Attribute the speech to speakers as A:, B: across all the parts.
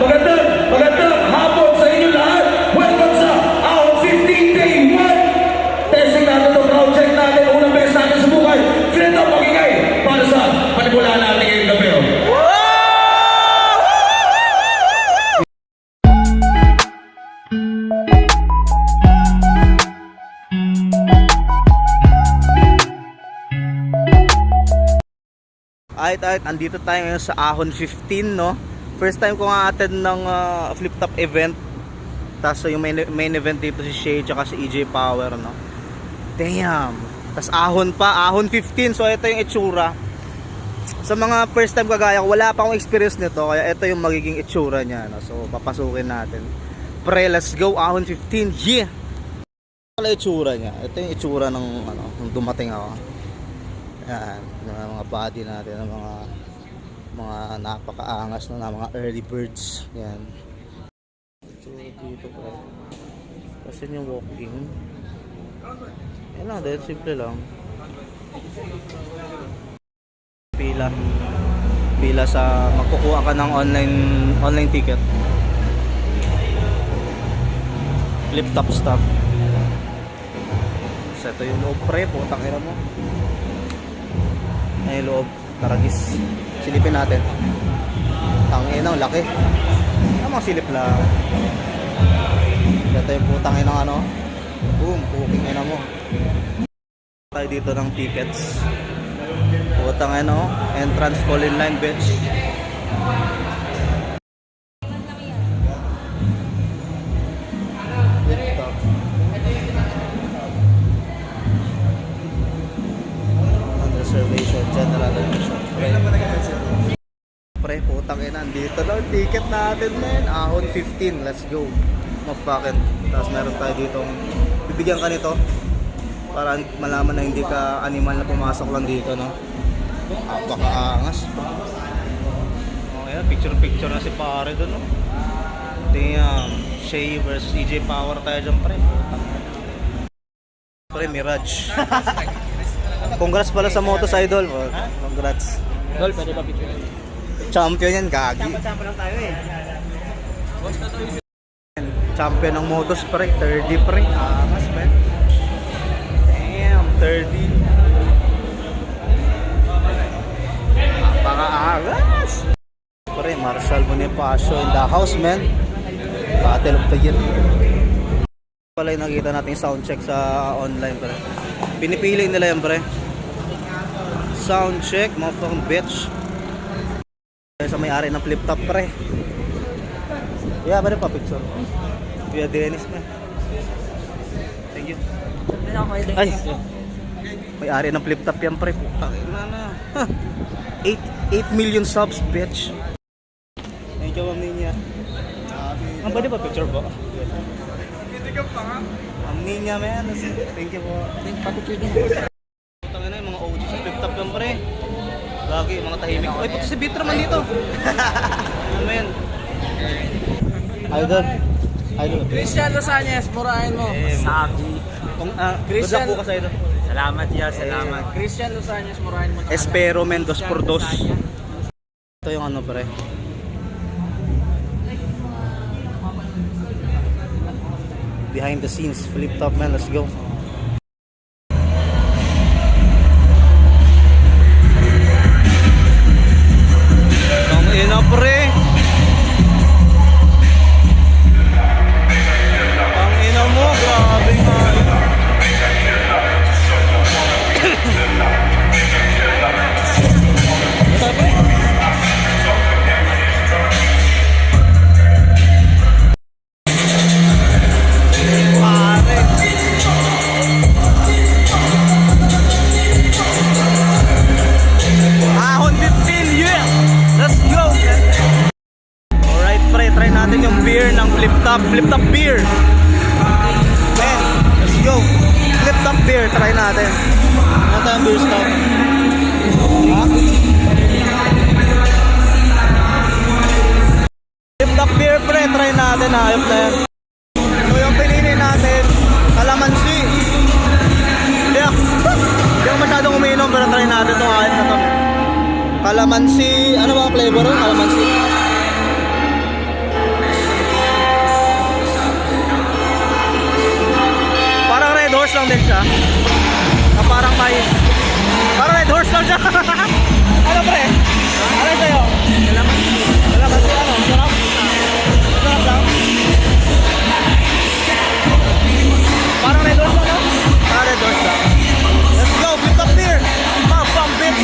A: magandang hapon sa inyo lahat. Welcome sa our 15 day 1. Testing natin ito, crowd check natin. Unang beses natin sa buhay. Flip up magigay para sa panibula natin ngayong gabi.
B: Alright, andito tayo ngayon sa Ahon 15, no? First time ko nga attend ng flip top event. Tapos yung main event dito si Shay tsaka si EJ Power, no? Damn! Tapos Ahon pa, Ahon 15. So ito yung itsura. Sa mga first time kagaya ko, wala pa akong experience nito. Kaya ito yung magiging itsura niya, no? So papasukin natin. Pre, let's go, Ahon 15. Yeah! Ito yung itsura niya. Ito yung itsura ng nung dumating ako. Yan, yung mga body natin, ng mga napakaangas na mga early birds. Yan. So dito po. Kasi yung walking. Yan lang, dahil simple lang. Pila sa magkukuha ka ng online ticket. Flip top stuff. So ito yung loob, pre, putang ina mo. Ay loob, taragis. Silipin natin. Tangina, laki. Namang silip lang. Ito yung putang ina boom, puking ina mo. Tayo dito ng tickets. Putang ina, entrance call in line, bitch. Reservation, general admission. Pre, putang ina, dito lang ticket natin, men. Ahon 15, let's go. Motherfucking. Tapos meron tayo dito, bibigyan ka nito para malaman na hindi ka animal na pumasok lang dito, no? Napakaangas. Okay, picture na si pare doon, no? Damn, Shay versus EJ Power tayo dyan, pre. Pre, Mirage. Congrats pala sa Motos Idol. Congrats.
C: Idol, pwede ba picture?
B: Champion yan, gagi.
C: Champion lang tayo eh.
B: Champion ng Motos, pre. 30, pre. Angas, pre. Damn, 30. Napaka-angas. Pre, Marshall Bonifacio in the house, man. Battle of the year. Pala yung nakita natin yung sound check sa online, pre. Pinipili nila yan, pre. Sound check, motherfucking bitch. Sa may-ari ng flip top, pre. Yeah, ba rin pa picture? Yeah, Dennis, man. Thank you. Ay, may-ari ng flip top yan, pre. 8 million subs, bitch. Thank you, Ma'am Ninya. Ang ba rin pa picture ba? Hindi ka pa nga. Ma'am Ninya, man. Thank you po. Thank you, papicture din. Tangina yung mga OG sa flip top yan, pre. Lagi, mga tahimik. Uy, pati si Bitra man dito. Ano yan? Idol.
C: Christian Losanyes, murahin mo. Saki.
B: Christian po ka sa idol.
C: Salamat ya, salamat. Christian Losanyes, murahin mo.
B: Espero men 2x2. Ito yung pre. Behind the scenes, flip top, man, let's go. Ina, pre. Ang ina mo, grabe nga. Ahon 15, yeah! Let's go! Alright, pre, try natin yung beer ng flip top beer. Man, let's go. Flip top beer, try natin. Ano tayong beer stop? Flip top beer, pre, try natin. Ayop na yan. So yung pinili natin, kalamansi. Hindi ako masyadong umiinom, pero try natin itong ayop na to. Kalamansi, ano ba ang flavor ron? Kalamansi. Ano pre? Ano sa'yo? Kalaman. Kalaman sa'yo ano? Sarap? Sarap lang? Parang red doors lang, no? Parang red doors lang. Let's go, flip up beer! Pump, pump, bitch!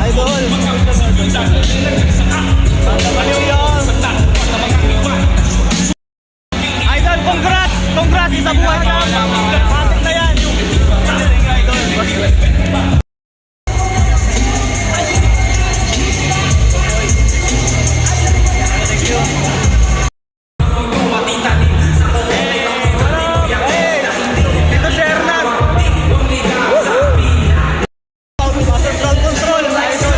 B: Idol! Baliw yun! Idol, congrats! Congrats sa buhay ka! Matik na yan! Idol! Hey! Dito si Hernan! Master crowd control! Idol!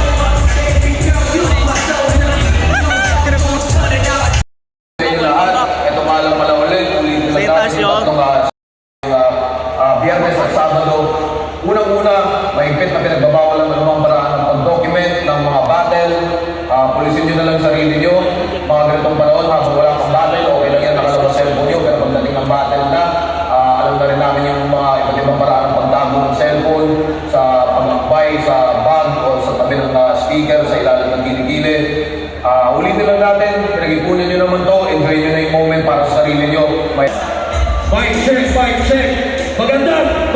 A: Sa inyo lahat, ito malang pala ulit na
B: Sa itaas yun.
A: Biyernes at Sabado. Unang-una, mahigpit na pinagbabawal ang anumang paraan ng pag-document ng mga battle. Pulisin nyo na lang sarili nyo. Mga ganitong panahon, habang wala pang battle, okay lang yan, nakalabas sa cellphone nyo. Pero pagdating ng battle na, alam na rin namin yung mga iba't ibang paraan ng pagtago ng cellphone, sa pagmakbay, sa bag, o sa tabi ng speaker, sa ilalim ng gili-gili. Ulitin lang natin, pinag-ipunin nyo naman to, enjoy nyo na yung moment para sa sarili nyo. Mic check, mic check. Magandang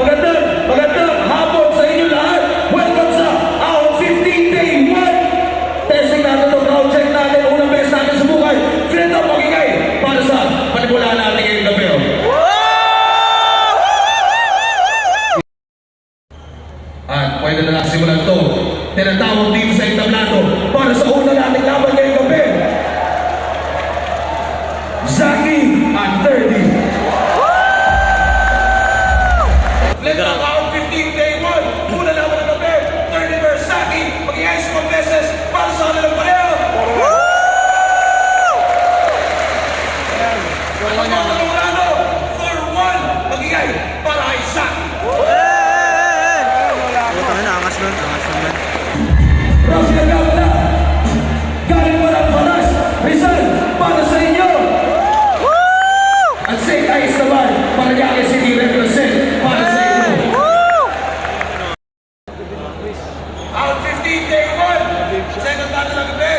A: hapon sa inyo lahat. Welcome sa Ahon 15 Day 1. Testing natin to, crowd check natin. Unang beses natin sa buhay. Friend up, magingay para sa panibula natin ngayong gabi. At pwede na lang simulan to. Tinatawag dito sa entablado para sa una nating laban ngayong gabi. Zaki at 30. Let's go out 15 Day 1. Una naman ang gabi. 30 versus Zaki. Mag-iayos mga beses para sa kanilang pareho. At ang mga Colorado, for 1. Mag-iay para kay Zaki.
B: Puta na, angas nun, angas nun.
A: Rosie Nagabala. Galing mo ng Paras. Rizal, para sa inyo. At St. Ice naman, Paranaque City represent para sa inyo. Out 15 Day 1. Second battle ng gabi.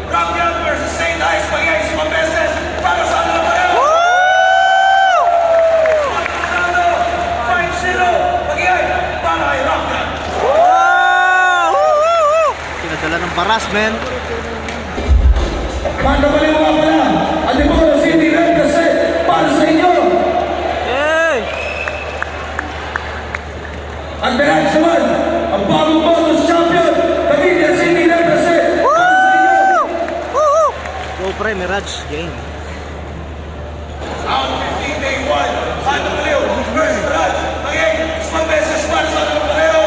A: Rockland versus St. Ice. Mag-iayos mga beses para sa kanilang pareho. Colorado, 5-0. Mag-iay para kay Rockland.
B: Pinadala ng paras, men.
A: Manda baliw nga pala. Antipolo City represent para sa inyo.
B: Hey!
A: Ang Berats naman, ang bagong Motos Champion, Cavite City represent para sa inyo.
B: Go pre, Mirage, game.
A: Out 15 Day 1. Manda baliw versus Berats. Mag-iay, isang beses para sa kanilang pareho.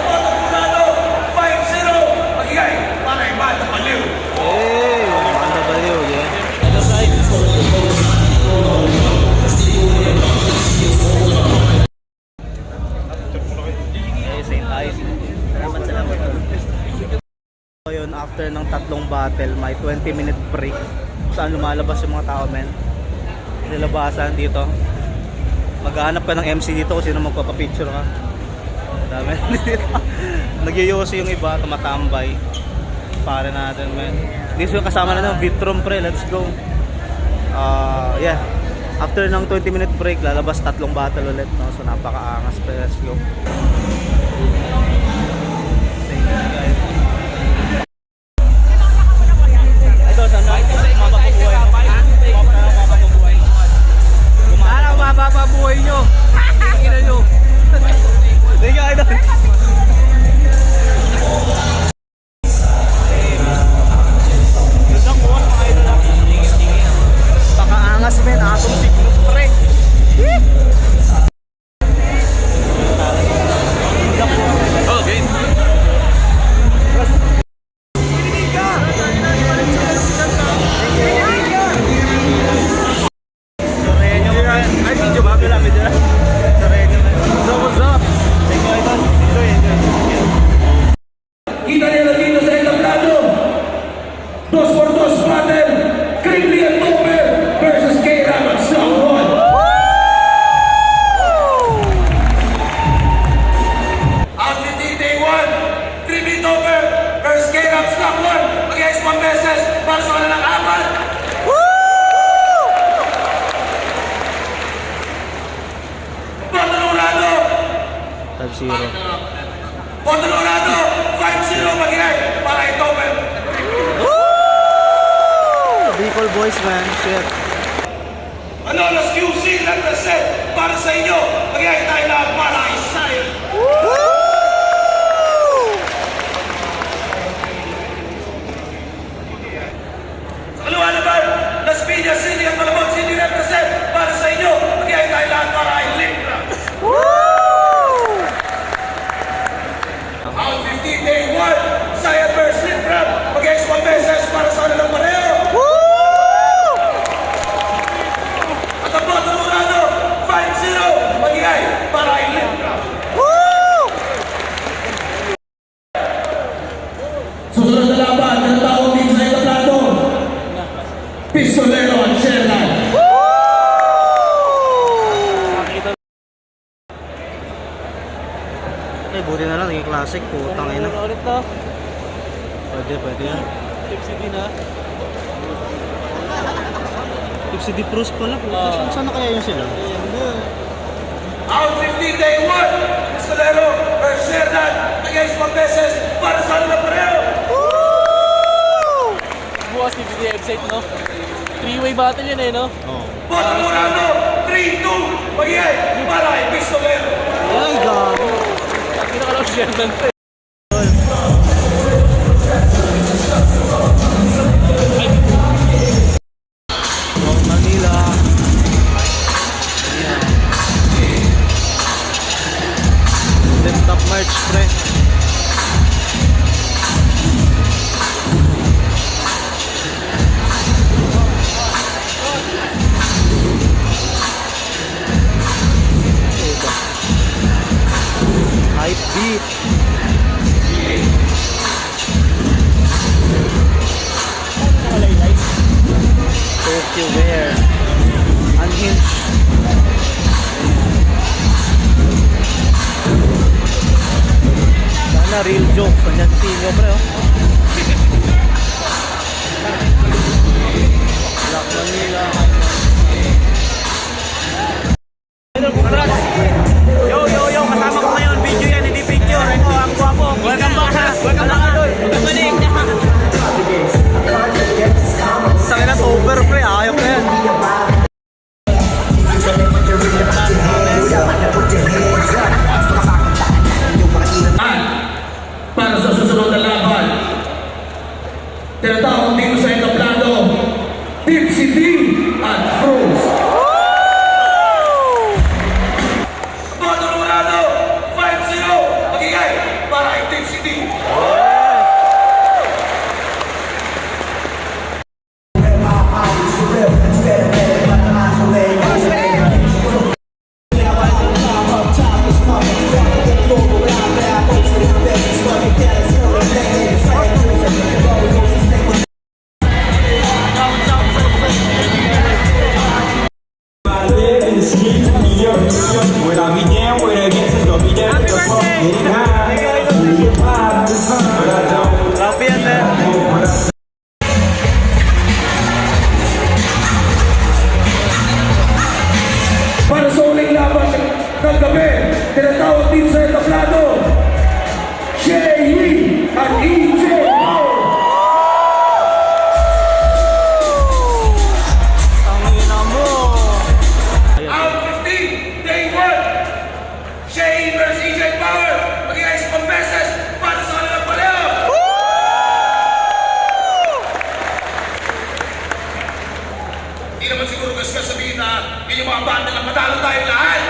A: Colorado, 5-0. Mag-iay para kay Manda Baliw.
B: Hey! Manda baliw, yeah. Hey, St. Ice. Salamat. So yun, after ng tatlong battle, may 20-minute break saan lumalabas yung mga tao, men. Nilabasan dito. Maghahanap ka ng MC dito kung sino magpapapicture ka. Dami dito. Nagyoyosi yung iba, tumatambay. Pare natin, men. Dito yung kasama na ng Vitrom, pre. Let's go. Yeah. After ng 20-minute break, lalabas tatlong battle ulit, no? So napakaangas, pre. Let's go. Thank you, guys. Ito, saan na? Mapapabuhay. Ano, mapapabuhay nyo? Ina nyo. Thank you, idol. Pakaangas, men. Atong signals, pre. Okay. Ay, video ba? Video 5-0.
A: Boto Dorado, 5-0 mag-inay para i-topper.
B: Bicol boys, man. Shit.
A: Manolos QC, represent para sa inyo. Mag-inay tayo lahat para i-shine. Sa kaluwa naman, Las Piñas City at Malabon City represent para sa inyo. Mag-inay tayo lahat para i-Limpra. Out 15 day 1, Sayat vs. Limpra. Mag-inay 1 beses para sa kanilang pareho. At ang Boto Dorado, 5-0. Mag-inay para i-Limpra. Susunod na laban, ang tawag din sa ito plato. Pistolero at Sherlan.
B: Eh, buti na lang, naging classic. Putang ina.
C: Ulit na.
B: Pwede yan.
C: Tipsy din ha.
B: Tipsy di Cruz pala. Puta, saan na kaya yun sila?
A: Out 15 day 1, Pistolero vs. Sherlan. Against 1 beses para sa kanilang pareho.
C: Bukas tipsy di exit, no? 3-way battle yan eh, no?
B: Oo.
A: Boto Dorado, 3-2. Mag-ingay para kay Pistolero.
B: Ay, gago.
C: Hindi na ka lang share lang.
B: From Manila. Ayan. Then top march, pre. Hype beat. Tokyo Bear. Unhinged. Sana real joke. Kanya tinyo, pre, oh. Black Manila. Yo, kasama ko ngayon. Video yan, hindi picture. Eko, ang guwapo. Welcome back, ha? Welcome back, Idol. Balik. Sangin na over, pre. Ayok na yan.
A: Para sa susunod na laban, tinatawag dito sa entablado, Deep City at Cruz. Boto Dorado, 5-0. Mag-ingay para kay Deep City.
D: When I be down with the gangsters, don't be down with the pump, getting high. But I don't.
B: Grabe yan, eh.
A: Para sa uling laban ng gabi, tinatawag din sa entablado, J.E. at E.J.
B: Ang ina mo.
A: Out 15, day 1, J.E. vs. E.J. Power. Mag-ingay sa pambeses para sa kanilang pareho. Hindi naman siguro kasi sabihin na yun yung mga banda na matalo tayong lahat.